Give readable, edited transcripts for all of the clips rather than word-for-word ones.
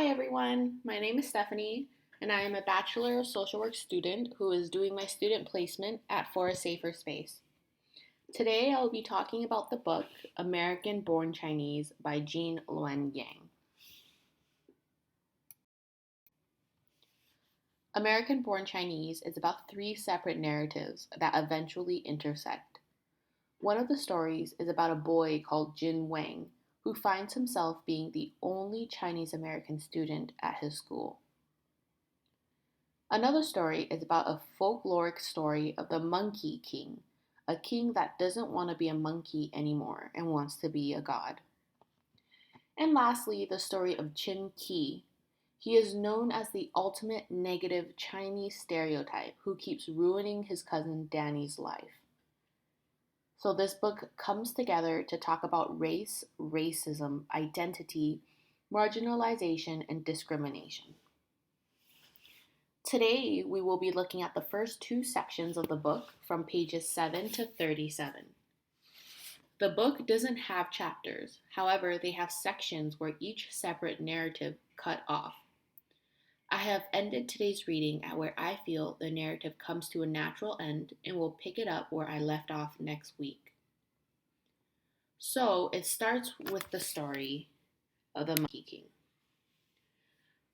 Hi everyone, my name is Stephanie, and I am a Bachelor of Social Work student who is doing my student placement at For a Safer Space. Today I'll be talking about the book American Born Chinese by Jean Luen Yang. American Born Chinese is about three separate narratives that eventually intersect. One of the stories is about a boy called Jin Wang who finds himself being the only Chinese American student at his school. Another story is about a folkloric story of the Monkey King, a king that doesn't want to be a monkey anymore and wants to be a god. And lastly, the story of Qin Qi. He is known as the ultimate negative Chinese stereotype who keeps ruining his cousin Danny's life. So this book comes together to talk about race, racism, identity, marginalization, and discrimination. Today, we will be looking at the first two sections of the book from pages 7 to 37. The book doesn't have chapters, however, they have sections where each separate narrative cut off. I have ended today's reading at where I feel the narrative comes to a natural end and will pick it up where I left off next week. So, it starts with the story of the Monkey King.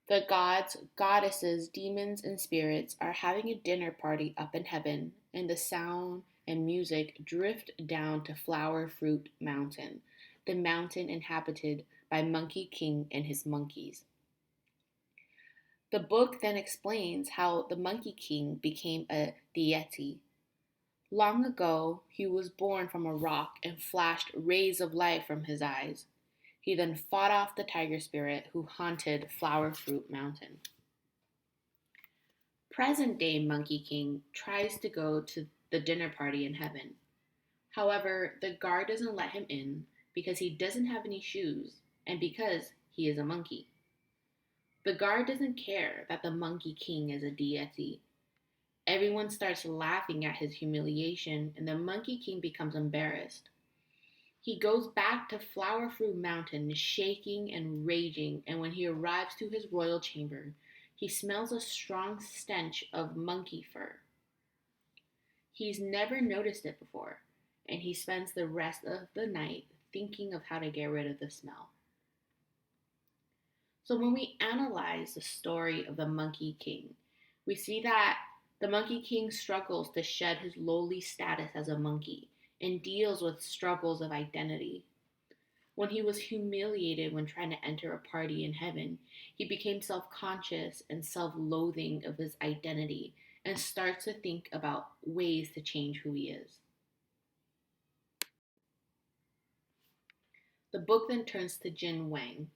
The gods, goddesses, demons, and spirits are having a dinner party up in heaven, and the sound and music drift down to Flower Fruit Mountain, the mountain inhabited by Monkey King and his monkeys. The book then explains how the Monkey King became a deity. Long ago, he was born from a rock and flashed rays of light from his eyes. He then fought off the tiger spirit who haunted Flower Fruit Mountain. Present-day Monkey King tries to go to the dinner party in heaven. However, the guard doesn't let him in because he doesn't have any shoes and because he is a monkey. The guard doesn't care that the Monkey King is a deity. Everyone starts laughing at his humiliation and the Monkey King becomes embarrassed. He goes back to Flower Fruit Mountain, shaking and raging, and when he arrives to his royal chamber, he smells a strong stench of monkey fur. He's never noticed it before, and he spends the rest of the night thinking of how to get rid of the smell. So when we analyze the story of the Monkey King, we see that the Monkey King struggles to shed his lowly status as a monkey and deals with struggles of identity. When he was humiliated when trying to enter a party in heaven, he became self-conscious and self-loathing of his identity and starts to think about ways to change who he is. The book then turns to Jin Wang.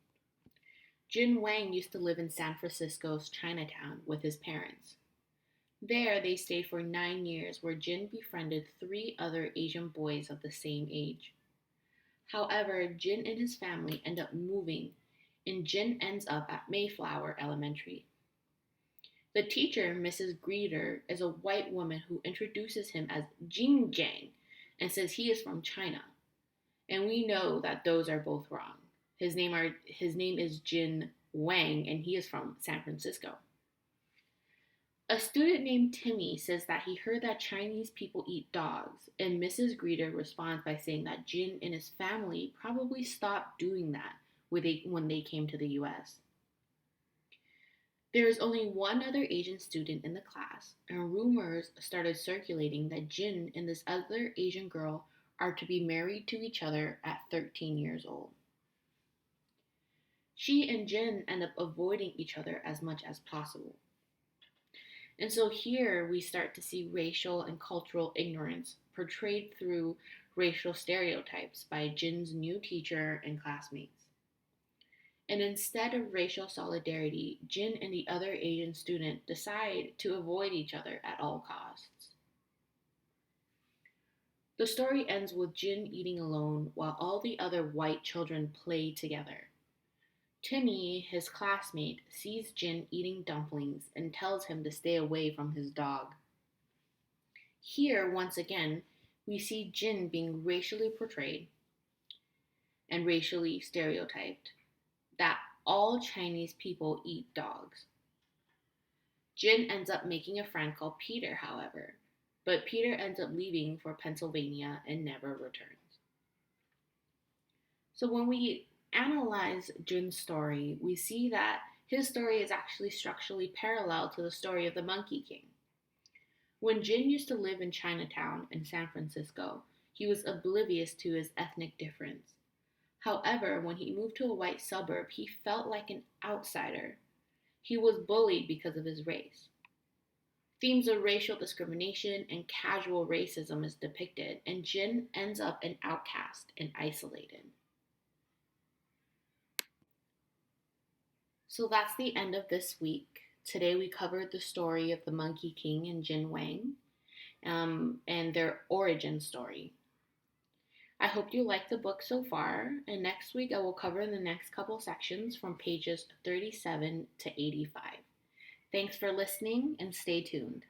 Jin Wang used to live in San Francisco's Chinatown with his parents. There, they stayed for 9 years, where Jin befriended 3 other Asian boys of the same age. However, Jin and his family end up moving, and Jin ends up at Mayflower Elementary. The teacher, Mrs. Greeter, is a white woman who introduces him as Jing Jiang and says he is from China. And we know that those are both wrong. His name is Jin Wang, and he is from San Francisco. A student named Timmy says that he heard that Chinese people eat dogs, and Mrs. Greeter responds by saying that Jin and his family probably stopped doing that when they came to the US. There is only one other Asian student in the class, and rumors started circulating that Jin and this other Asian girl are to be married to each other at 13 years old. She and Jin end up avoiding each other as much as possible. And so here we start to see racial and cultural ignorance portrayed through racial stereotypes by Jin's new teacher and classmates. And instead of racial solidarity, Jin and the other Asian student decide to avoid each other at all costs. The story ends with Jin eating alone while all the other white children play together. Timmy, his classmate, sees Jin eating dumplings and tells him to stay away from his dog. Here, once again, we see Jin being racially portrayed and racially stereotyped. That all Chinese people eat dogs. Jin ends up making a friend called Peter, however, but Peter ends up leaving for Pennsylvania and never returns. So when we analyze Jin's story, we see that his story is actually structurally parallel to the story of the Monkey King. When Jin used to live in Chinatown in San Francisco, he was oblivious to his ethnic difference. However, when he moved to a white suburb, he felt like an outsider. He was bullied because of his race. Themes of racial discrimination and casual racism is depicted, and Jin ends up an outcast and isolated. So that's the end of this week. Today we covered the story of the Monkey King and Jin Wang, and their origin story. I hope you liked the book so far, and next week I will cover the next couple sections from pages 37 to 85. Thanks for listening and stay tuned.